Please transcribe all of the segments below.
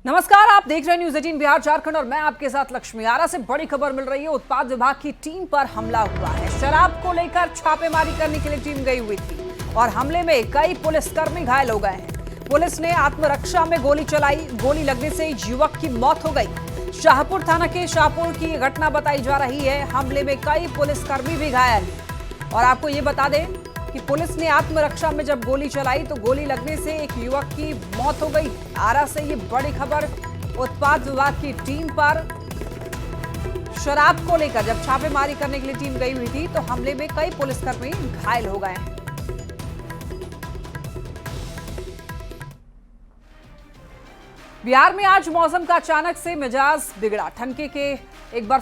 नमस्कार, आप देख रहे हैं न्यूज 18 बिहार झारखंड और मैं आपके साथ लक्ष्मी। आरा से बड़ी खबर मिल रही है। उत्पाद विभाग की टीम पर हमला हुआ है। शराब को लेकर छापेमारी करने के लिए टीम गई हुई थी और हमले में कई पुलिसकर्मी घायल हो गए हैं। पुलिस ने आत्मरक्षा में गोली चलाई। गोली लगने से युवक की मौत हो गई। शाहपुर थाना के शाहपुर की घटना बताई जा रही है। हमले में कई पुलिसकर्मी भी घायल हैं और आपको ये बता दें कि पुलिस ने आत्मरक्षा में जब गोली चलाई तो गोली लगने से एक युवक की मौत हो गई। आरा से ये बड़ी खबर। उत्पाद विभाग की टीम पर शराब को लेकर जब छापेमारी करने के लिए टीम गई हुई थी तो हमले में कई पुलिसकर्मी घायल हो गए हैं। बिहार में आज मौसम का अचानक से मिजाज बिगड़ा। ठनके ने एक बार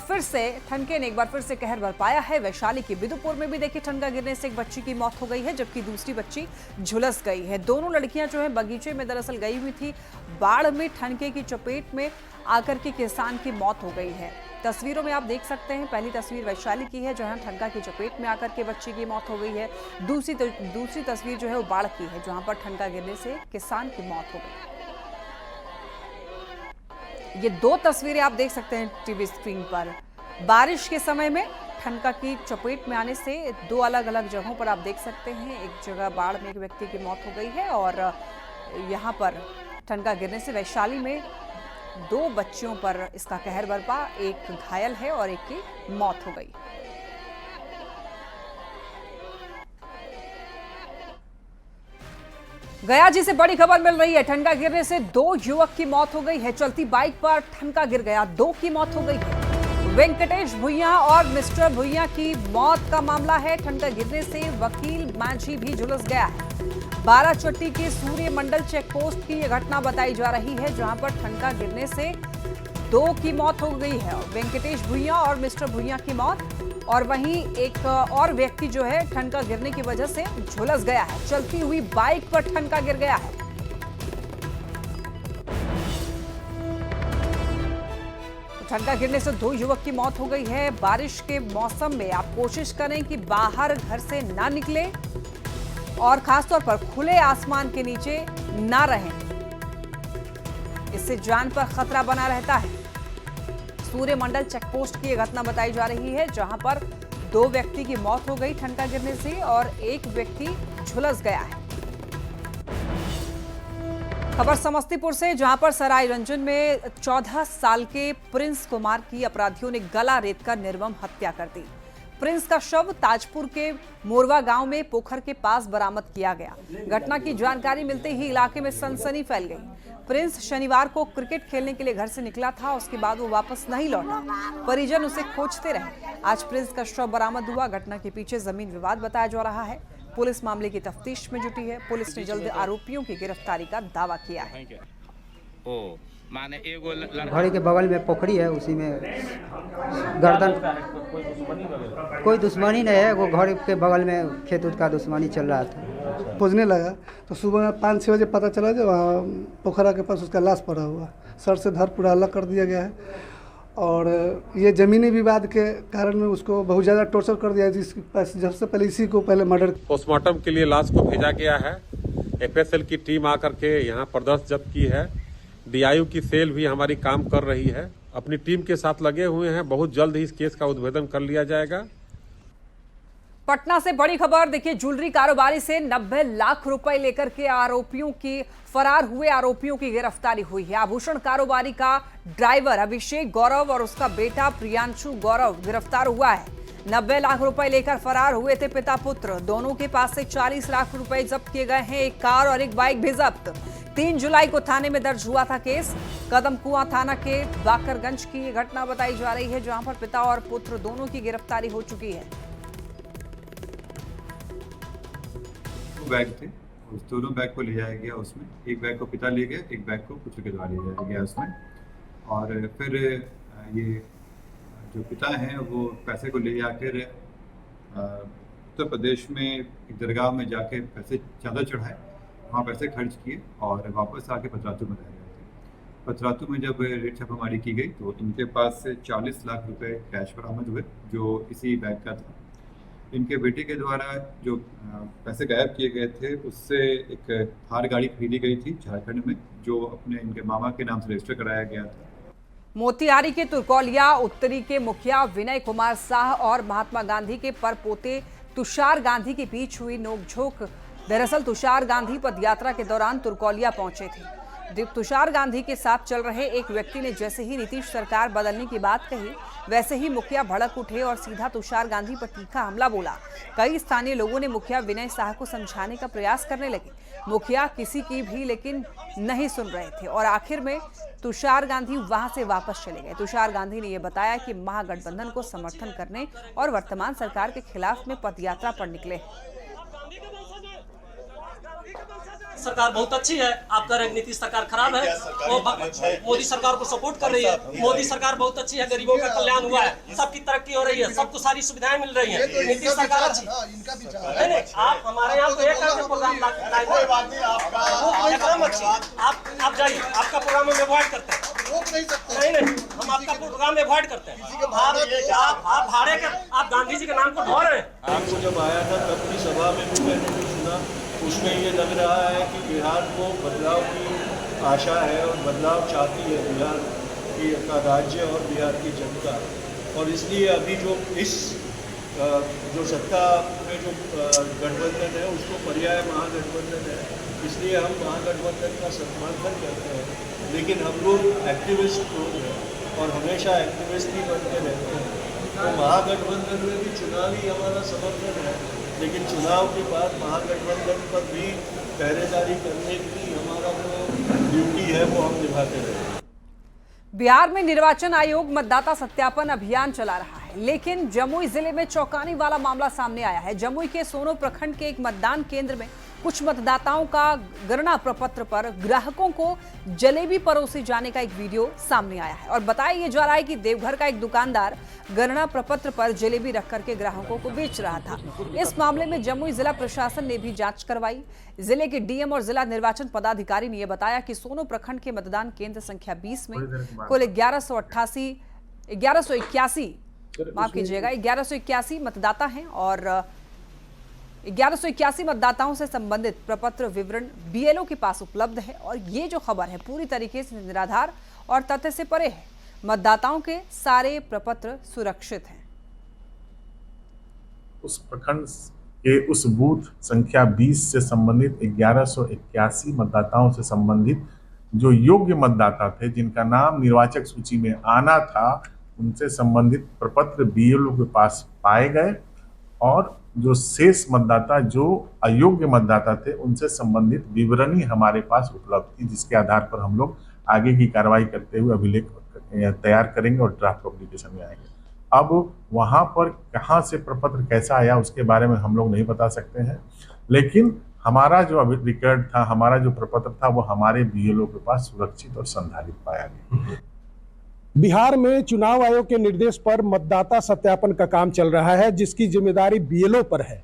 फिर से कहर बरपाया है। वैशाली के बिदुपुर में भी देखिए ठनका गिरने से एक बच्ची की मौत हो गई है, जबकि दूसरी बच्ची झुलस गई है। दोनों लड़कियां जो है बगीचे में दरअसल गई हुई थी। बाढ़ में ठनके की चपेट में आकर के किसान की मौत हो गई है। तस्वीरों में आप देख सकते हैं। पहली तस्वीर वैशाली की है जहां ठनका की चपेट में आकर के बच्ची की मौत हो गई है। दूसरी तस्वीर जो है वो बाढ़ की है जहां पर ठनका गिरने से किसान की मौत हो गई। ये दो तस्वीरें आप देख सकते हैं टीवी स्क्रीन पर। बारिश के समय में ठनका की चपेट में आने से दो अलग अलग जगहों पर आप देख सकते हैं। एक जगह बाढ़ में एक व्यक्ति की मौत हो गई है और यहाँ पर ठनका गिरने से वैशाली में दो बच्चियों पर इसका कहर बरपा। एक घायल है और एक की मौत हो गई। गया जी से बड़ी खबर मिल रही है। ठनका गिरने से दो युवक की मौत हो गई है। चलती बाइक पर ठनका गिर गया, दो की मौत हो गई है। वेंकटेश भुइया और मिस्टर भुइया की मौत का मामला है। ठनका गिरने से वकील माझी भी झुलस गया है। बाराचट्टी के सूर्य मंडल चेक पोस्ट की यह घटना बताई जा रही है जहां पर ठनका गिरने से दो की मौत हो गई है। वेंकटेश भुइया और मिस्टर भुइया की मौत और वहीं एक और व्यक्ति जो है ठनका गिरने की वजह से झुलस गया है। चलती हुई बाइक पर ठनका गिर गया है। ठनका गिरने से दो युवक की मौत हो गई है। बारिश के मौसम में आप कोशिश करें कि बाहर घर से ना निकले और खासतौर पर खुले आसमान के नीचे ना रहें। इससे जान पर खतरा बना रहता है। सूर्य मंडल चेकपोस्ट की यह घटना बताई जा रही है जहां पर दो व्यक्ति की मौत हो गई ठनका गिरने से और एक व्यक्ति झुलस गया है। खबर समस्तीपुर से जहां पर सराय रंजन में 14 साल के प्रिंस कुमार की अपराधियों ने गला रेतकर निर्मम हत्या कर दी। प्रिंस का शव ताजपुर के मोरवा गांव में पोखर के पास बरामद किया गया। घटना की जानकारी मिलते ही इलाके में सनसनी फैल गई। प्रिंस शनिवार को क्रिकेट खेलने के लिए घर से निकला था, उसके बाद वो वापस नहीं लौटा। परिजन उसे खोजते रहे। आज प्रिंस का शव बरामद हुआ। घटना के पीछे जमीन विवाद बताया जा रहा है। पुलिस मामले की तफ्तीश में जुटी है। पुलिस ने जल्द आरोपियों की गिरफ्तारी का दावा किया है। घड़ी के बगल में पोखरी है, उसी में गर्दन कोई दुश्मनी नहीं है। वो घर के बगल में खेत उत का दुश्मनी चल रहा था। खोजने लगा तो सुबह 5-6 बजे पता चला जो वहाँ पोखरा के पास उसका लाश पड़ा हुआ। सर से धड़ पूरा अलग कर दिया गया है और ये ज़मीनी विवाद के कारण में उसको बहुत ज़्यादा टॉर्चर कर दिया। जिसके पास सबसे पहले इसी को पहले मर्डर। पोस्टमार्टम के लिए लाश को भेजा गया है। एफएसएल की टीम आकर के यहाँ प्रदर्शन जब्त की है। डीआईयू की सेल भी हमारी काम कर रही है, अपनी टीम के साथ लगे हुए हैं। बहुत जल्द ही इस केस का उद्भेदन कर लिया जाएगा। पटना से बड़ी खबर देखिए। ज्वेलरी कारोबारी से 90 लाख रुपए लेकर के फरार हुए आरोपियों की गिरफ्तारी हुई है। आभूषण कारोबारी का ड्राइवर अभिषेक गौरव और उसका बेटा प्रियांशु गौरव गिरफ्तार हुआ है। 90 लाख रुपए लेकर फरार हुए थे पिता पुत्र। दोनों के पास से 40 लाख रुपए जब्त किए गए हैं। एक कार और एक बाइक भी जब्त। 3 जुलाई को थाने में दर्ज हुआ था केस। कदम कुआं थाना के बाकरगंज की ये घटना बताई जा रही है जहां पर पिता और पुत्र दोनों की गिरफ्तारी हो चुकी है। बैग थे, उस दोनों बैग को ले जाया गया। उसमें एक बैग को पिता ले गए, एक बैग को पुत्र के द्वारा ले जाया गया उसमें। और फिर ये जो पिता हैं वो पैसे को ले जाकर उत्तर प्रदेश में एक दरगाह में जाके पैसे ज़्यादा चढ़ाए, वहाँ पैसे खर्च किए और वापस आके पतरातू में रह गए थे। पतरातू में जब रेड छापेमारी की गई तो इनके पास से 40 लाख रुपए कैश बरामद हुए जो इसी बैग का था। इनके बेटे के द्वारा जो पैसे गायब किए गए थे उससे एक थार गाड़ी खरीदी गई थी झारखंड में, जो अपने इनके मामा के नाम से रजिस्टर कराया गया था। मोतिहारी के तुरकौलिया उत्तरी के मुखिया विनय कुमार शाह और महात्मा गांधी के परपोते तुषार गांधी के बीच हुई नोकझोंक। दरअसल तुषार गांधी पदयात्रा के दौरान तुरकौलिया पहुंचे थे। तुषार गांधी के साथ चल रहे एक व्यक्ति ने जैसे ही नीतीश सरकार बदलने की बात कही, वैसे ही मुखिया भड़क उठे और सीधा तुषार गांधी पर तीखा हमला बोला। कई स्थानीय लोगों ने मुखिया विनय शाह को समझाने का प्रयास करने लगे। मुखिया किसी की भी लेकिन नहीं सुन रहे थे और आखिर में तुषार गांधी वहां से वापस चले गए। तुषार गांधी ने यह बताया कि महागठबंधन को समर्थन करने और वर्तमान सरकार के खिलाफ में पदयात्रा पर निकले। सरकार बहुत अच्छी है, आपका नीतीश सरकार खराब है, वो मोदी सरकार को सपोर्ट कर रही है। मोदी सरकार बहुत अच्छी है, गरीबों का कल्याण हुआ है, सबकी तरक्की हो रही है, सबको सारी सुविधाएं मिल रही है। नीतीश सरकार अच्छी नहीं, आप हमारे यहाँ तो एक प्रोग्राम अच्छी, आप जाइए, आपका प्रोग्राम हम अवॉइड करते हैं। नहीं, हम आपका प्रोग्राम अवॉइड करते हैं। आप भाड़े के, आप गांधी जी के नाम को ढो रहे हैं। आपको जब आया था तब की सभा में भी मैंने जो सुना उसमें ये लग रहा है कि बिहार को बदलाव की आशा है और बदलाव चाहती है बिहार का राज्य और बिहार की जनता। और इसलिए अभी जो इस जो सत्ता में जो गठबंधन है उसको पर्याय महागठबंधन है, इसलिए हम महागठबंधन का समर्थन करते हैं। लेकिन हम लोग एक्टिविस्ट लोग हैं और हमेशा एक्टिविस्ट ही बनते रहते हैं। तो महागठबंधन में भी चुनावी हमारा समर्थन है, लेकिन चुनाव के बाद महागठबंधन पर भी पहरेदारी करने की हमारा जो ड्यूटी है वो हम निभाते रहेंगे। बिहार में निर्वाचन आयोग मतदाता सत्यापन अभियान चला रहा है, लेकिन जमुई जिले में चौंकाने वाला मामला सामने आया है। जमुई के सोनो प्रखंड के एक मतदान केंद्र में कुछ मतदाताओं का गणना प्रपत्र पर ग्राहकों को जलेबी परोसे जाने का एक वीडियो सामने आया है और बताया जा रहा है कि देवघर का एक दुकानदार गणना प्रपत्र पर जलेबी रख करके ग्राहकों को बेच रहा था। इस मामले में जमुई जिला प्रशासन ने भी जांच करवाई। जिले के डीएम और जिला निर्वाचन पदाधिकारी ने यह बताया कि सोनो प्रखंड के मतदान केंद्र संख्या 20 में कुल 1181 मतदाता हैं और 1181 मतदाताओं से संबंधित प्रपत्र विवरण बीएलओ के पास उपलब्ध है और ये जो खबर है पूरी तरीके से निराधार और तथ्य से परे है। मतदाताओं के सारे प्रपत्र सुरक्षित हैं। उस प्रखंड के उस बूथ संख्या 20 से संबंधित 1181 मतदाताओं से संबंधित जो योग्य मतदाता थे, जिनका नाम निर्वाचक सूची में आना था, उनसे संबंधित प्रपत्र बीएलओ के पास पाए गए और जो शेष मतदाता जो अयोग्य मतदाता थे उनसे संबंधित विवरणी हमारे पास उपलब्ध थी, जिसके आधार पर हम लोग आगे की कार्रवाई करते हुए अभिलेख तैयार करेंगे और ड्राफ्ट पब्लिकेशन में आएंगे। अब वहां पर कहां से प्रपत्र कैसा आया उसके बारे में हम लोग नहीं बता सकते हैं, लेकिन हमारा जो अभी रिकॉर्ड था, हमारा जो प्रपत्र था, वो हमारे बीएलओ के पास सुरक्षित और संधारित पाया गया। बिहार में चुनाव आयोग के निर्देश पर मतदाता सत्यापन का काम चल रहा है, जिसकी जिम्मेदारी बीएलओ पर है।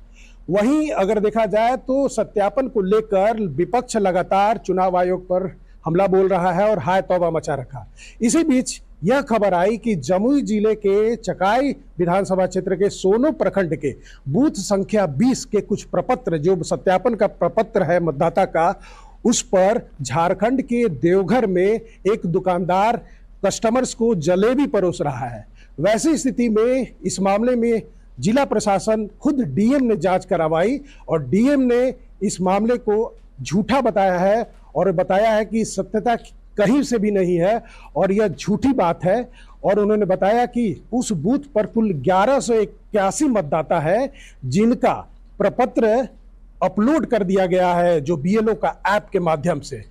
वहीं अगर देखा जाए तो सत्यापन को लेकर विपक्ष लगातार चुनाव आयोग पर हमला बोल रहा है और हाय तौबा मचा रखा। इसी बीच यह खबर आई कि जमुई जिले के चकाई विधानसभा क्षेत्र के सोनो प्रखंड के बूथ संख्या 20 के कुछ प्रपत्र, जो सत्यापन का प्रपत्र है मतदाता का, उस पर झारखंड के देवघर में एक दुकानदार कस्टमर्स को जलेबी परोस रहा है। वैसी स्थिति में इस मामले में जिला प्रशासन खुद डीएम ने जांच करवाई और डीएम ने इस मामले को झूठा बताया है और बताया है कि सत्यता कहीं से भी नहीं है और यह झूठी बात है। और उन्होंने बताया कि उस बूथ पर कुल 1181 मतदाता है जिनका प्रपत्र अपलोड कर दिया गया है, जो बीएलओ का ऐप के माध्यम से।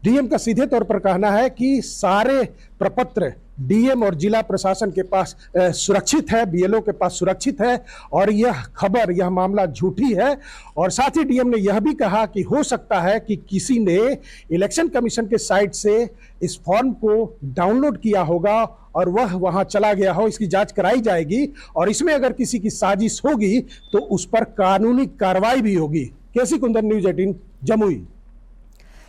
डीएम का सीधे तौर पर कहना है कि सारे प्रपत्र डीएम और जिला प्रशासन के पास सुरक्षित है, बीएलओ के पास सुरक्षित है और यह खबर, यह मामला झूठी है। और साथ ही डीएम ने यह भी कहा कि हो सकता है कि किसी ने इलेक्शन कमीशन के साइट से इस फॉर्म को डाउनलोड किया होगा और वह वहां चला गया हो। इसकी जांच कराई जाएगी और इसमें अगर किसी की साजिश होगी तो उस पर कानूनी कार्रवाई भी होगी। केसी कुंदन, न्यूज़ 18, जमुई।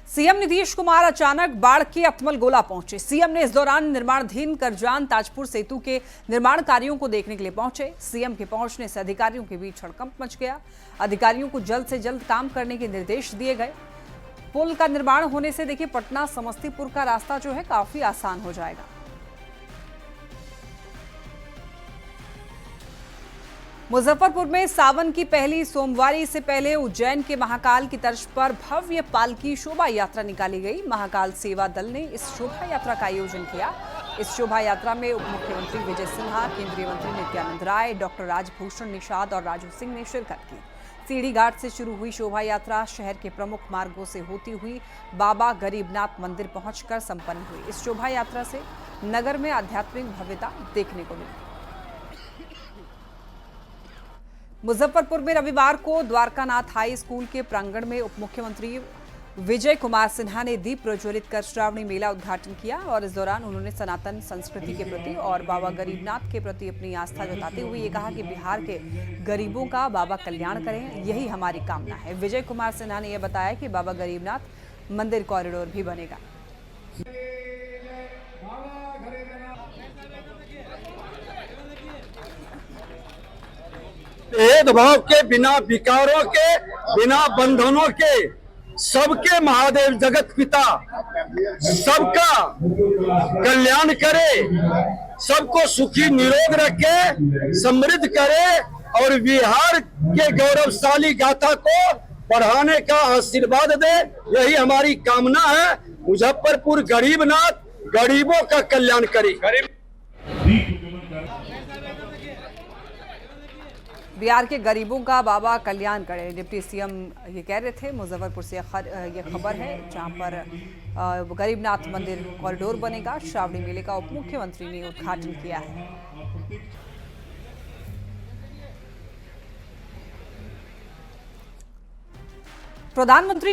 सीएम नीतीश कुमार अचानक बाढ़ के अतमल गोला पहुंचे। सीएम ने इस दौरान निर्माणाधीन करजान ताजपुर सेतु के निर्माण कार्यों को देखने के लिए पहुंचे। सीएम के पहुंचने से अधिकारियों के बीच हड़कंप मच गया। अधिकारियों को जल्द से जल्द काम करने के निर्देश दिए गए। पुल का निर्माण होने से देखिए पटना समस्तीपुर का रास्ता जो है काफी आसान हो जाएगा। मुजफ्फरपुर में सावन की पहली सोमवारी से पहले उज्जैन के महाकाल की तर्ज पर भव्य पालकी शोभा यात्रा निकाली गई। महाकाल सेवा दल ने इस शोभा यात्रा का आयोजन किया। इस शोभा यात्रा में उप मुख्यमंत्री विजय सिन्हा, केंद्रीय मंत्री नित्यानंद राय, डॉक्टर राजभूषण निषाद और राजू सिंह ने शिरकत की। सीढ़ी घाट से शुरू हुई शोभा यात्रा शहर के प्रमुख मार्गों से होती हुई बाबा गरीबनाथ मंदिर पहुंचकर संपन्न हुई। इस शोभा यात्रा से नगर में आध्यात्मिक भव्यता देखने को मिली। मुजफ्फरपुर में रविवार को द्वारकानाथ हाई स्कूल के प्रांगण में उप मुख्यमंत्री विजय कुमार सिन्हा ने दीप प्रज्वलित कर श्रावणी मेला उद्घाटन किया और इस दौरान उन्होंने सनातन संस्कृति के प्रति और बाबा गरीबनाथ के प्रति अपनी आस्था जताते हुए ये कहा कि बिहार के गरीबों का बाबा कल्याण करें, यही हमारी कामना है। विजय कुमार सिन्हा ने यह बताया कि बाबा गरीबनाथ मंदिर कॉरिडोर भी बनेगा। भेदभाव के, बिना विकारों के, बिना बंधनों के, सबके महादेव जगत पिता सबका कल्याण करे, सबको सुखी निरोग रखे, समृद्ध करे और बिहार के गौरवशाली गाथा को बढ़ाने का आशीर्वाद दे, यही हमारी कामना है। मुजफ्फरपुर गरीबनाथ गरीबों का कल्याण करे। बिहार के गरीबों का बाबा कल्याण करे, डिप्टी सीएम ये कह रहे थे। मुजफ्फरपुर से यह खबर है जहां पर गरीबनाथ मंदिर कॉरिडोर बनेगा। श्रावणी मेले का उप मुख्यमंत्री ने उद्घाटन किया है। प्रधानमंत्री